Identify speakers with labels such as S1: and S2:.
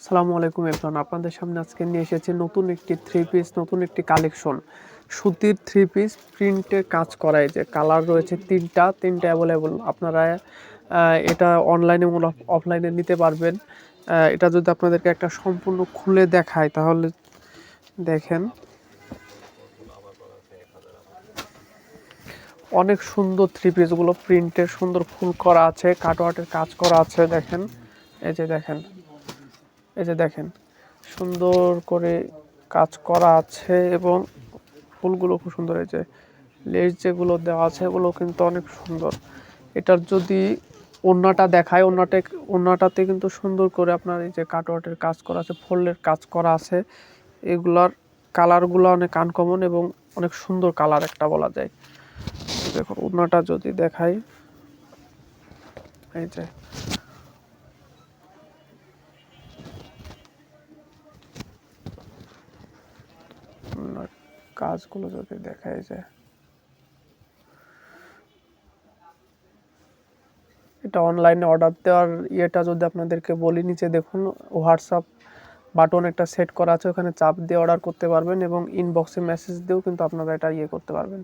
S1: আসসালামু আলাইকুম এভরিওয়ান, আপনাদের সামনে আজকে নিয়ে এসেছি নতুন একটি থ্রি পিস, নতুন একটি কালেকশন। সুতির থ্রি পিস প্রিন্টের কাজ করা, এই যে কালার রয়েছে তিনটা অ্যাভেলেবল। আপনারা এটা অনলাইনে এবং অফলাইনে নিতে পারবেন। এটা যদি আপনাদেরকে একটা সম্পূর্ণ খুলে দেখায় তাহলে দেখেন, অনেক সুন্দর থ্রি পিসগুলো, প্রিন্টের সুন্দর ফুল করা আছে, কাটওয়ার্টের কাজ করা আছে। দেখেন, এই যে দেখেন, এই যে দেখেন, সুন্দর করে কাজ করা আছে এবং ফুলগুলো খুব সুন্দর। এই যে লেস যেগুলো দেওয়া আছে এগুলো কিন্তু অনেক সুন্দর। এটার যদি ওড়নাটা দেখায়, ওড়নাটাতে কিন্তু সুন্দর করে আপনার এই যে কাটওয়ার্টের কাজ করা আছে, ফোল্ডের কাজ করা আছে। এগুলার কালারগুলো অনেক আনকমন এবং অনেক সুন্দর কালার একটা বলা যায়। দেখুন ওড়নাটা যদি দেখাই, এই যে কাজগুলো যদি দেখাই যায়, এটা অনলাইনে অর্ডার দেওয়ার ইয়েটা যদি আপনাদেরকে বলি, নিচে দেখুন হোয়াটসঅ্যাপ বাটন একটা সেট করা আছে, ওখানে চাপ দিয়ে অর্ডার করতে পারবেন এবং ইনবক্সে মেসেজ দিয়েও কিন্তু আপনারা এটা করতে পারবেন।